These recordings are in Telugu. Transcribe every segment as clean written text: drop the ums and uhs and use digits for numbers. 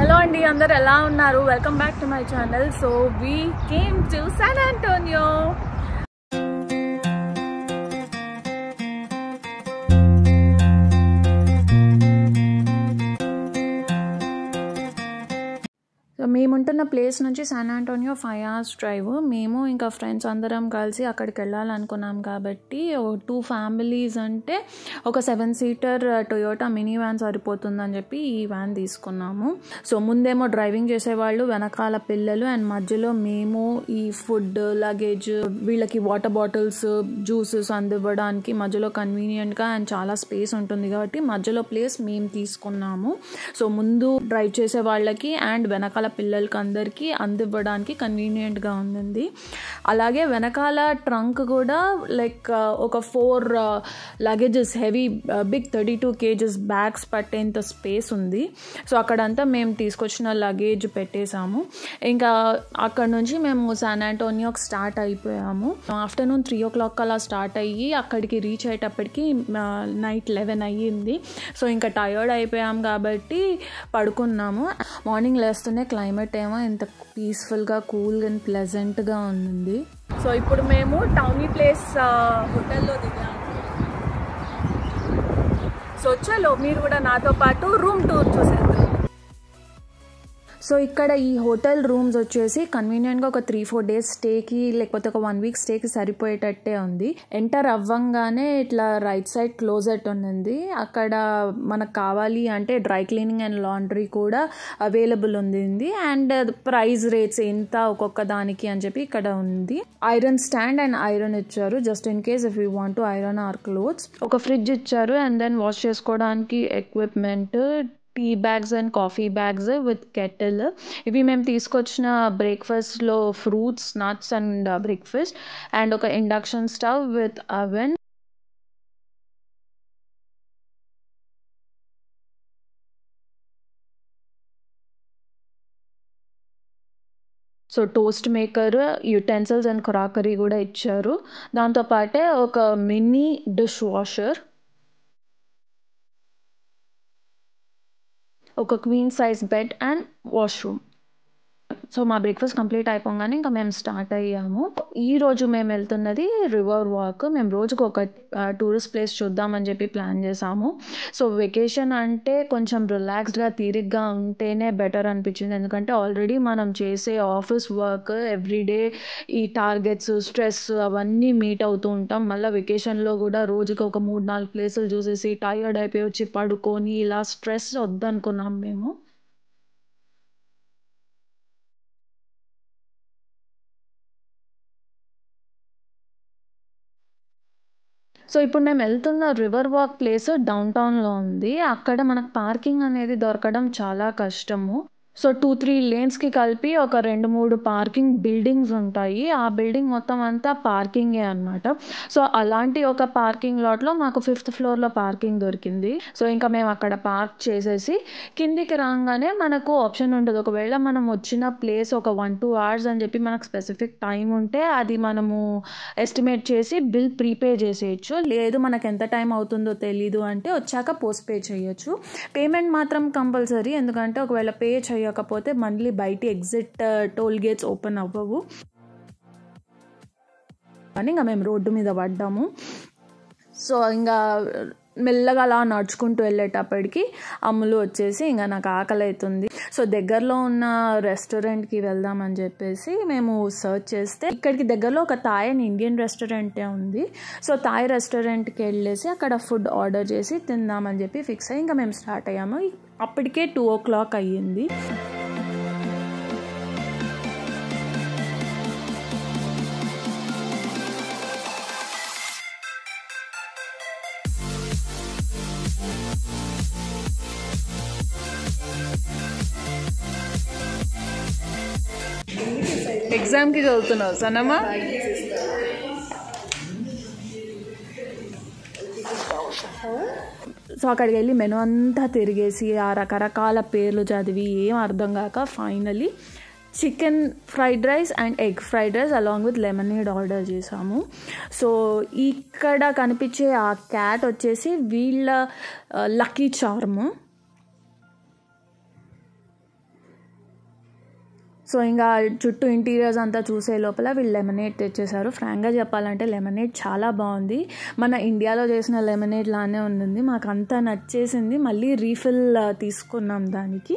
Hello Andy, andaru ela unnaru. Welcome back to my channel. So we came to San Antonio. So మేముంటున్న ప్లేస్ నుంచి శాన్ ఆంటోనియో 5 hours డ్రైవ్. మేము ఇంకా ఫ్రెండ్స్ అందరం కలిసి అక్కడికి వెళ్ళాలనుకున్నాం కాబట్టి 2 families అంటే ఒక 7-seater టొయోటా మినీ వ్యాన్ సరిపోతుందని చెప్పి ఈ వ్యాన్ తీసుకున్నాము. సో ముందేమో డ్రైవింగ్ చేసేవాళ్ళు, వెనకాల పిల్లలు, అండ్ మధ్యలో మేము ఈ ఫుడ్, లగేజ్, వీళ్ళకి వాటర్ బాటిల్స్, జ్యూసెస్ అందివ్వడానికి మధ్యలో కన్వీనియంట్గా అండ్ చాలా స్పేస్ ఉంటుంది కాబట్టి మధ్యలో ప్లేస్ మేము తీసుకున్నాము. సో ముందు డ్రైవ్ చేసే వాళ్ళకి అండ్ వెనకాల పిల్లలకి అందరికీ అందివ్వడానికి కన్వీనియంట్గా ఉంది. అలాగే వెనకాల ట్రంక్ కూడా లైక్ ఒక 4 luggages heavy big 32 kgs bags పట్టేంత స్పేస్ ఉంది. సో అక్కడంతా మేము తీసుకొచ్చిన లగేజ్ పెట్టేశాము. ఇంకా అక్కడ నుంచి మేము శాన్ ఆంటోనియోకి స్టార్ట్ అయిపోయాము. ఆఫ్టర్నూన్ 3 o'clock అలా స్టార్ట్ అయ్యి అక్కడికి రీచ్ అయ్యేటప్పటికి నైట్ 11 అయ్యింది. సో ఇంకా టయర్డ్ అయిపోయాం కాబట్టి పడుకున్నాము. మార్నింగ్ లేస్తూనే క్లైమేట్ ఏమో ఇంత పీస్ఫుల్గా, కూల్గా అండ్ ప్లెజెంట్గా ఉంది. సో ఇప్పుడు మేము టౌనీ ప్లేస్ హోటల్లో దిగాము. సో చలో మీరు కూడా నాతో పాటు రూమ్ టూర్ చూసేద్దాం. సో ఇక్కడ ఈ హోటల్ రూమ్స్ వచ్చేసి కన్వీనియంట్గా ఒక 3-4 days స్టేకి లేకపోతే ఒక 1 week స్టేకి సరిపోయేటట్టే ఉంది. ఎంటర్ అవ్వంగానే ఇట్లా రైట్ సైడ్ క్లోజెట్ ఉంది. అక్కడ మనకు కావాలి అంటే డ్రై క్లీనింగ్ అండ్ లాండ్రీ కూడా అవైలబుల్ ఉంది. అండ్ ప్రైస్ రేట్స్ ఎంత ఒక్కొక్క దానికి అని చెప్పి ఇక్కడ ఉంది. ఐరన్ స్టాండ్ అండ్ ఐరన్ ఇచ్చారు just in case if you want to iron our clothes. ఒక ఫ్రిడ్జ్ ఇచ్చారు అండ్ దెన్ వాష్ చేసుకోవడానికి equipment, tea bags and coffee bags with kettle. ఇవి మేము తీసుకొచ్చిన బ్రేక్ఫాస్ట్లో fruits, nuts and breakfast, and ఒక induction stove with oven. So toast maker, utensils and crockery కూడా ఇచ్చారు. దాంతోపాటే ఒక మినీ డిష్ వాషర్, ఒక queen size bed and washroom. So మా బ్రేక్ఫాస్ట్ కంప్లీట్ అయిపోగానే ఇంకా మేము స్టార్ట్ అయ్యాము. ఈరోజు మేము వెళ్తున్నది రివర్ వాక్. మేము రోజుకు ఒక టూరిస్ట్ ప్లేస్ చూద్దామని చెప్పి ప్లాన్ చేసాము. సో వెకేషన్ అంటే కొంచెం రిలాక్స్డ్గా, తీరిగ్గా ఉంటేనే బెటర్ అనిపించింది. ఎందుకంటే ఆల్రెడీ మనం చేసే ఆఫీస్ వర్క్ ఎవ్రీడే ఈ టార్గెట్స్, స్ట్రెస్ అవన్నీ మీట్ అవుతూ ఉంటాం. మళ్ళీ వెకేషన్లో కూడా రోజుకి ఒక 3-4 ప్లేసులు చూసేసి టైర్డ్ అయిపోయి వచ్చి పడుకొని ఇలా స్ట్రెస్ వద్దనుకున్నాం మేము. సో ఇప్పుడు మేము వెళ్తున్న రివర్ వాక్ ప్లేస్ డౌన్ టౌన్లో ఉంది. అక్కడ మనకు పార్కింగ్ అనేది దొరకడం చాలా కష్టము. సో 2-3 lanesకి కలిపి ఒక 2-3 పార్కింగ్ బిల్డింగ్స్ ఉంటాయి. ఆ బిల్డింగ్ మొత్తం అంతా పార్కింగే అనమాట. సో అలాంటి ఒక పార్కింగ్ లాట్లో మాకు 5th floorలో పార్కింగ్ దొరికింది. సో ఇంకా మేము అక్కడ పార్క్ చేసేసి కిందికి రాగానే మనకు ఆప్షన్ ఉంటుంది. ఒకవేళ మనం వచ్చిన ప్లేస్ ఒక 1-2 hours అని చెప్పి మనకు స్పెసిఫిక్ టైం ఉంటే అది మనము ఎస్టిమేట్ చేసి బిల్ ప్రీపే చేసేయచ్చు. లేదు మనకు ఎంత టైం అవుతుందో తెలీదు అంటే వచ్చాక పోస్ట్ పే చేయొచ్చు. పేమెంట్ మాత్రం కంపల్సరీ, ఎందుకంటే ఒకవేళ పే చేయకపోతే మళ్ళీ బయట ఎగ్జిట్ టోల్ గేట్స్ ఓపెన్ అవ్వవు అని ఇంకా మేము రోడ్డు మీద పడ్డాము. సో ఇంకా మెల్లగా అలా నడుచుకుంటూ వెళ్ళేటప్పటికి అమ్ములు వచ్చేసి ఇంకా నాకు ఆకలి అవుతుంది, సో దగ్గరలో ఉన్న రెస్టారెంట్కి వెళ్దామని చెప్పేసి మేము సర్చ్ చేస్తే ఇక్కడికి దగ్గరలో ఒక థాయ్ అండ్ ఇండియన్ రెస్టారెంటే ఉంది. సో థాయ్ రెస్టారెంట్కి వెళ్ళేసి అక్కడ ఫుడ్ ఆర్డర్ చేసి తిందామని చెప్పి ఫిక్స్ అయ్యి ఇంకా మేము స్టార్ట్ అయ్యాము. అప్పటికే 2 o'clock అయ్యింది. ఎగ్జామ్కి చదువుతున్నావు సనమా? సో అక్కడికి వెళ్ళి మెనూ అంతా తిరిగేసి ఆ రకరకాల పేర్లు చదివి ఏం అర్థం కాక finally chicken fried rice and egg fried rice along with lemonade order చేసాము. సో ఇక్కడ కనిపించే ఆ క్యాట్ వచ్చేసి వీళ్ళ లక్కీ చార్మ్. సో ఇంకా చుట్టూ ఇంటీరియర్స్ అంతా చూసే లోపల వీళ్ళు లెమనేడ్ తెచ్చేసారు. ఫ్రాంక్గా చెప్పాలంటే లెమనేడ్ చాలా బాగుంది, మన ఇండియాలో చేసిన లెమనేడ్ లానే ఉంది. మాకు అంతా నచ్చేసింది. మళ్ళీ రీఫిల్ తీసుకున్నాం దానికి.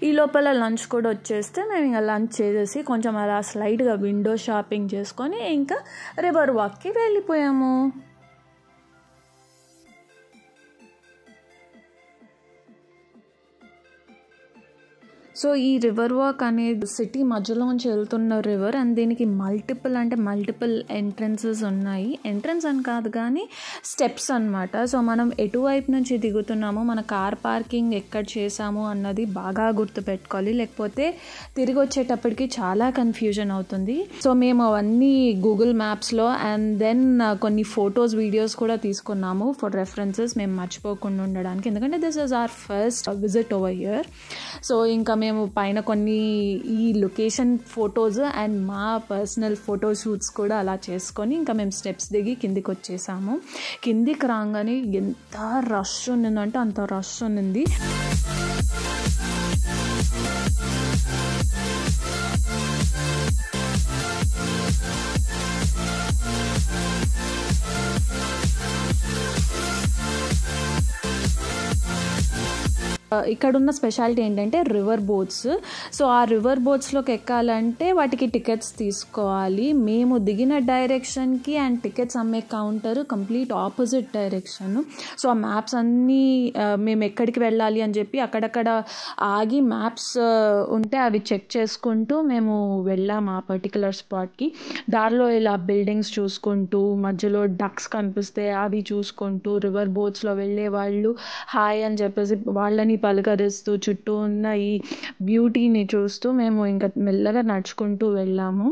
ఈ లోపల లంచ్ కూడా వచ్చేస్తే మేము ఇంకా లంచ్ చేసేసి కొంచెం అలా స్లైడ్గా విండో షాపింగ్ చేసుకొని ఇంకా రివర్ వాక్కి వెళ్ళిపోయాము. సో ఈ రివర్ వాక్ అనేది సిటీ మధ్యలోంచి వెళ్తున్న రివర్ అండ్ దీనికి మల్టిపుల్ ఎంట్రన్సెస్ ఉన్నాయి. ఎంట్రన్స్ అని కాదు కానీ స్టెప్స్ అనమాట. సో మనం ఎటువైపు నుంచి దిగుతున్నామో, మన కార్ పార్కింగ్ ఎక్కడ చేసాము అన్నది బాగా గుర్తుపెట్టుకోవాలి, లేకపోతే తిరిగి వచ్చేటప్పటికి చాలా కన్ఫ్యూజన్ అవుతుంది. సో మేము అవన్నీ గూగుల్ మ్యాప్స్లో అండ్ దెన్ కొన్ని ఫొటోస్ వీడియోస్ కూడా తీసుకున్నాము ఫర్ రెఫరెన్సెస్, మేము మర్చిపోకుండా ఉండడానికి, ఎందుకంటే this is our first visit over here. So ఇంకా మేము పైన కొన్ని ఈ లొకేషన్ ఫొటోస్ అండ్ మా పర్సనల్ ఫోటో షూట్స్ కూడా అలా చేసుకొని ఇంకా మేము స్టెప్స్ దిగి కిందికి వచ్చేసాము. కిందికి రాగానే ఎంత రష్ ఉన్నిందంటే అంత రష్ ఉన్నింది. ఇక్కడున్న స్పెషాలిటీ ఏంటంటే రివర్ బోట్స్. సో ఆ రివర్ బోట్స్లోకి ఎక్కాలంటే వాటికి టికెట్స్ తీసుకోవాలి. మేము దిగిన డైరెక్షన్కి అండ్ టికెట్స్ అమ్మే counter complete opposite direction. So ఆ మ్యాప్స్ అన్నీ మేము ఎక్కడికి వెళ్ళాలి అని చెప్పి అక్కడక్కడ ఆగి మ్యాప్స్ ఉంటే అవి చెక్ చేసుకుంటూ మేము వెళ్ళాము ఆ పర్టికులర్ స్పాట్కి. దారిలో ఇలా బిల్డింగ్స్ చూసుకుంటూ, మధ్యలో డక్స్ కనిపిస్తే అవి చూసుకుంటూ, రివర్ బోట్స్లో వెళ్ళే వాళ్ళు హాయ్ అని చెప్పేసి వాళ్ళని పలకరిస్తూ, చుట్టూ ఉన్న ఈ బ్యూటీని చూస్తూ మేము ఇంకా మెల్లగా నడుచుకుంటూ వెళ్ళాము.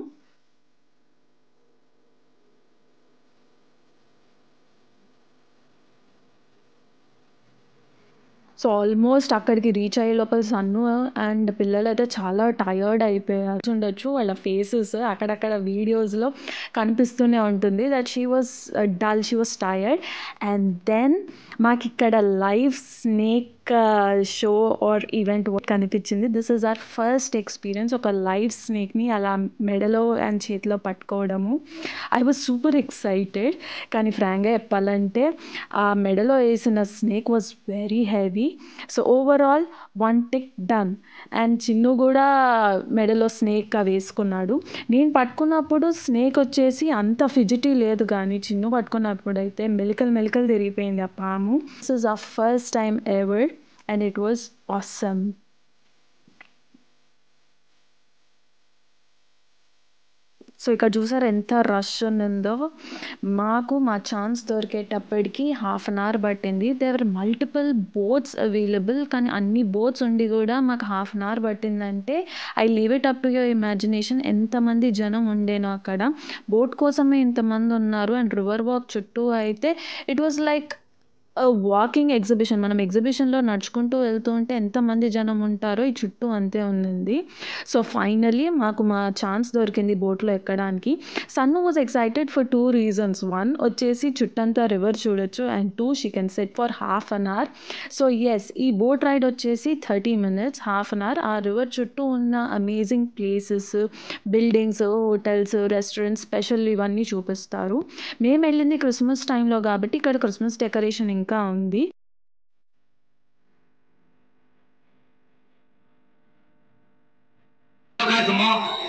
సో ఆల్మోస్ట్ అక్కడికి రీచ్ అయ్యే లోపల సన్ను అండ్ పిల్లలు అయితే చాలా టయర్డ్ అయిపోయారు. ఉండొచ్చు వాళ్ళ ఫేసెస్ అక్కడక్కడ వీడియోస్లో కనిపిస్తూనే ఉంటుంది that she was dull, she was tired. And then మాకు ఇక్కడ live snake show or event కనిపించింది. This is our first experience ఒక లైవ్ స్నేక్ని అలా మెడలో అండ్ చేతిలో పట్టుకోవడము. I was super excited. కానీ ఫ్రాంక్గా చెప్పాలంటే ఆ మెడలో వేసిన snake was very heavy. So overall 1 tick done. And Chinnu కూడా మెడలో స్నేక్ వేసుకున్నాడు. నేను పట్టుకున్నప్పుడు స్నేక్ వచ్చేసి అంత ఫిజిటీ లేదు, కానీ చిన్ను పట్టుకున్నప్పుడు అయితే మెలికలు తిరిగిపోయింది ఆ పాము. This is our first time ever and it was awesome. So ఇక్కడ చూసారు ఎంత రష్ ఉన్నదో. మాకు మా ఛాన్స్ దొరికేటప్పటికి 1/2 అవర్ పట్టింది. దేవర్ మల్టిపుల్ బోట్స్ అవైలబుల్, కానీ అన్ని బోట్స్ ఉండి కూడా మాకు 1/2 అవర్ పట్టిందంటే I leave it up to your imagination. ఎంతమంది జనం ఉండేనో అక్కడ. బోట్ కోసమే ఇంతమంది ఉన్నారు. అండ్ రివర్ వాక్ చుట్టూ అయితే it was like walking exhibition. మనం ఎగ్జిబిషన్లో నడుచుకుంటూ వెళ్తూ ఉంటే ఎంతమంది జనం ఉంటారో ఈ చుట్టూ అంతే ఉంది. సో ఫైనలీ మాకు మా ఛాన్స్ దొరికింది బోట్లో ఎక్కడానికి. సన్ను వాజ్ ఎక్సైటెడ్ ఫర్ 2 reasons. 1 వచ్చేసి చుట్టంతా రివర్ చూడొచ్చు, and 2 she can sit for 1/2 hour. So yes, ఈ బోట్ రైడ్ వచ్చేసి 30 minutes, 1/2 hour ఆ రివర్ చుట్టూ ఉన్న amazing places, buildings, hotels, restaurants, special ఇవన్నీ చూపిస్తారు. మేము వెళ్ళింది క్రిస్మస్ టైంలో కాబట్టి ఇక్కడ క్రిస్మస్ డెకరేషన్ ఇంకా ఉంది.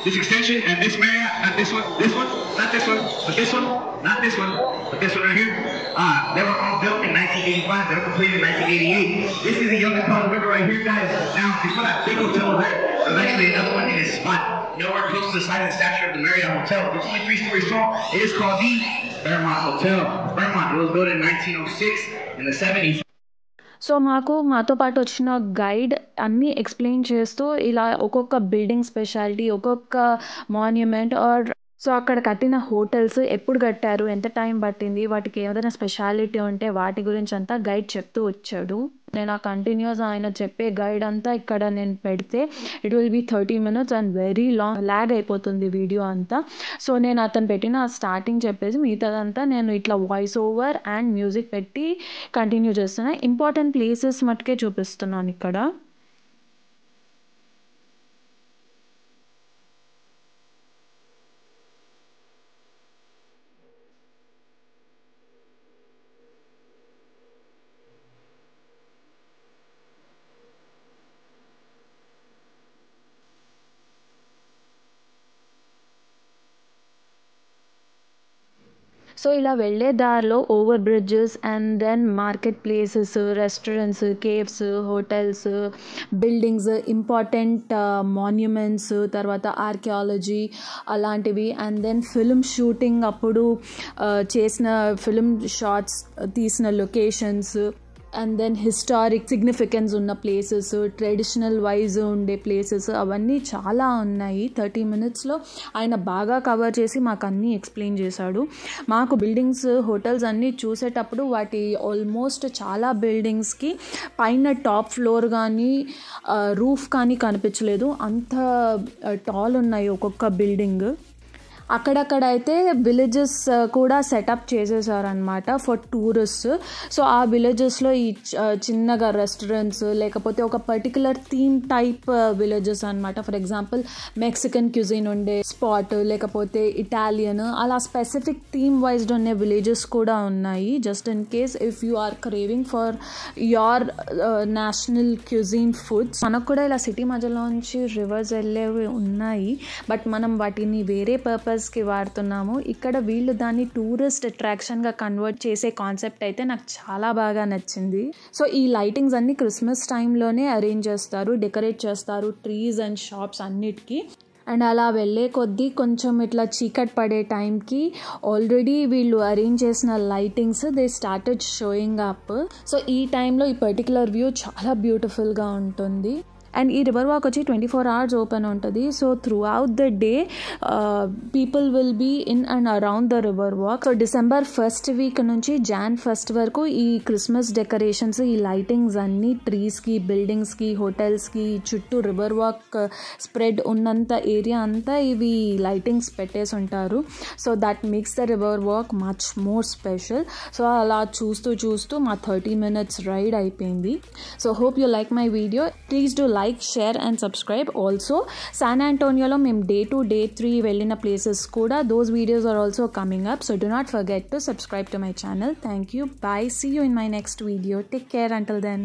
This extension and this Marriott, not this one, not this one, but this one, not this one, but this one right here. They were all built in 1985. They were completed in 1988. This is the youngest part of the river right here, guys. Now, before that big hotel over there, there's actually another one in this spot, nowhere close to the size and stature of the Marriott Hotel. It's only 3 stories tall. It is called the Fairmont Hotel. Fairmont. It was built in 1906 in the 70s. So మాతో పాటు వచ్చిన గైడ్ అన్నీ ఎక్స్ప్లెయిన్ చేస్తూ ఇలా ఒక్కొక్క బిల్డింగ్ స్పెషాలిటీ, ఒక్కొక్క మాన్యుమెంట్ ఆర్ సో అక్కడ కట్టిన హోటల్స్ ఎప్పుడు కట్టారు, ఎంత టైం పట్టింది, వాటికి ఏదైనా స్పెషాలిటీ ఉంటే వాటి గురించి అంతా గైడ్ చెప్తూ వచ్చాడు. నేను ఆ కంటిన్యూస్ ఆయన చెప్పే గైడ్ అంతా ఇక్కడ నేను పెడితే it will be 30 minutes and very long lag అయిపోతుంది వీడియో అంతా. సో నేను అతను పెట్టిన స్టార్టింగ్ చెప్పేసి మిగతాదంతా నేను ఇట్లా వాయిస్ ఓవర్ అండ్ మ్యూజిక్ పెట్టి కంటిన్యూ చేస్తున్నా. ఇంపార్టెంట్ ప్లేసెస్ మట్టుకే చూపిస్తున్నాను ఇక్కడ. సో ఇలా వెళ్ళే దారిలో over bridges and then market places, restaurants, caves, hotels, buildings, important monuments, తర్వాత ఆర్కియాలజీ అలాంటివి, అండ్ దెన్ ఫిల్మ్ షూటింగ్ అప్పుడు చేసిన ఫిల్మ్ షాట్స్ తీసిన locations, and then historic significance ఉన్న ప్లేసెస్, ట్రెడిషనల్ వైజ్ ఉండే ప్లేసెస్, అవన్నీ చాలా ఉన్నాయి. 30 minutesలో ఆయన బాగా కవర్ చేసి మాకు అన్నీ ఎక్స్ప్లెయిన్ చేశాడు. మాకు బిల్డింగ్స్, హోటల్స్ అన్నీ చూసేటప్పుడు వాటి ఆల్మోస్ట్ చాలా బిల్డింగ్స్కి పైన టాప్ ఫ్లోర్ కానీ రూఫ్ కానీ కనిపించలేదు, అంత టాల్ ఉన్నాయి ఒక్కొక్క బిల్డింగ్. అక్కడక్కడైతే విలేజెస్ కూడా సెటప్ చేసేసారనమాట ఫర్ టూరిస్ట్. సో ఆ విలేజెస్లో ఈ చిన్నగా రెస్టారెంట్స్, లేకపోతే ఒక పర్టికులర్ థీమ్ టైప్ విలేజెస్ అనమాట. ఫర్ ఎగ్జాంపుల్ మెక్సికన్ క్యూజిన్ ఉండే స్పాట్, లేకపోతే ఇటాలియన్, అలా స్పెసిఫిక్ థీమ్ వైజ్డ్ ఉండే విలేజెస్ కూడా ఉన్నాయి. Just in case if you are craving for your national cuisine foods. మనకు కూడా ఇలా సిటీ మధ్యలోంచి రివర్స్ వెళ్ళేవి ఉన్నాయి, బట్ మనం వాటిని వేరే పర్పస్కి వాడుతున్నాము. ఇక్కడ వీళ్ళు దాన్ని టూరిస్ట్ అట్రాక్షన్గా కన్వర్ట్ చేసే కాన్సెప్ట్ అయితే నాకు చాలా బాగా నచ్చింది. సో ఈ లైటింగ్స్ అన్ని క్రిస్మస్ టైంలోనే అరేంజ్ చేస్తారు, డెకరేట్ చేస్తారు, ట్రీస్ అండ్ షాప్స్ అన్నిటికీ. అండ్ అలా వెళ్ళే కొద్దీ కొంచెం ఇట్లా చీకట్ పడే టైంకి ఆల్రెడీ వీళ్ళు అరేంజ్ చేసిన lightings they started showing up. So ఈ టైంలో ఈ పర్టికులర్ వ్యూ చాలా బ్యూటిఫుల్గా ఉంటుంది. అండ్ ఈ రివర్ వాక్ వచ్చి 24 hours ఓపెన్ ఉంటుంది. So throughout the day people will be in and around the river walk. So December 1st week నుంచి Jan 1st వరకు ఈ క్రిస్మస్ డెకరేషన్స్, ఈ లైటింగ్స్ అన్నీ ట్రీస్కి, బిల్డింగ్స్కి, హోటల్స్కి, చుట్టూ రివర్ వాక్ స్ప్రెడ్ ఉన్నంత ఏరియా అంతా ఇవి లైటింగ్స్ పెట్టేసి ఉంటారు. So that makes the river walk much more special. So అలా చూస్తూ మా 30 minutes రైడ్ అయిపోయింది. So hope you like my video. Please do like, share and subscribe. Also San Antonioలో మేము Day 2, Day 3 వెళ్ళిన ప్లేసెస్ కూడా, those videos are also coming up. So do not forget to subscribe to my channel. Thank you. Bye. See you in my next video. Take care until then.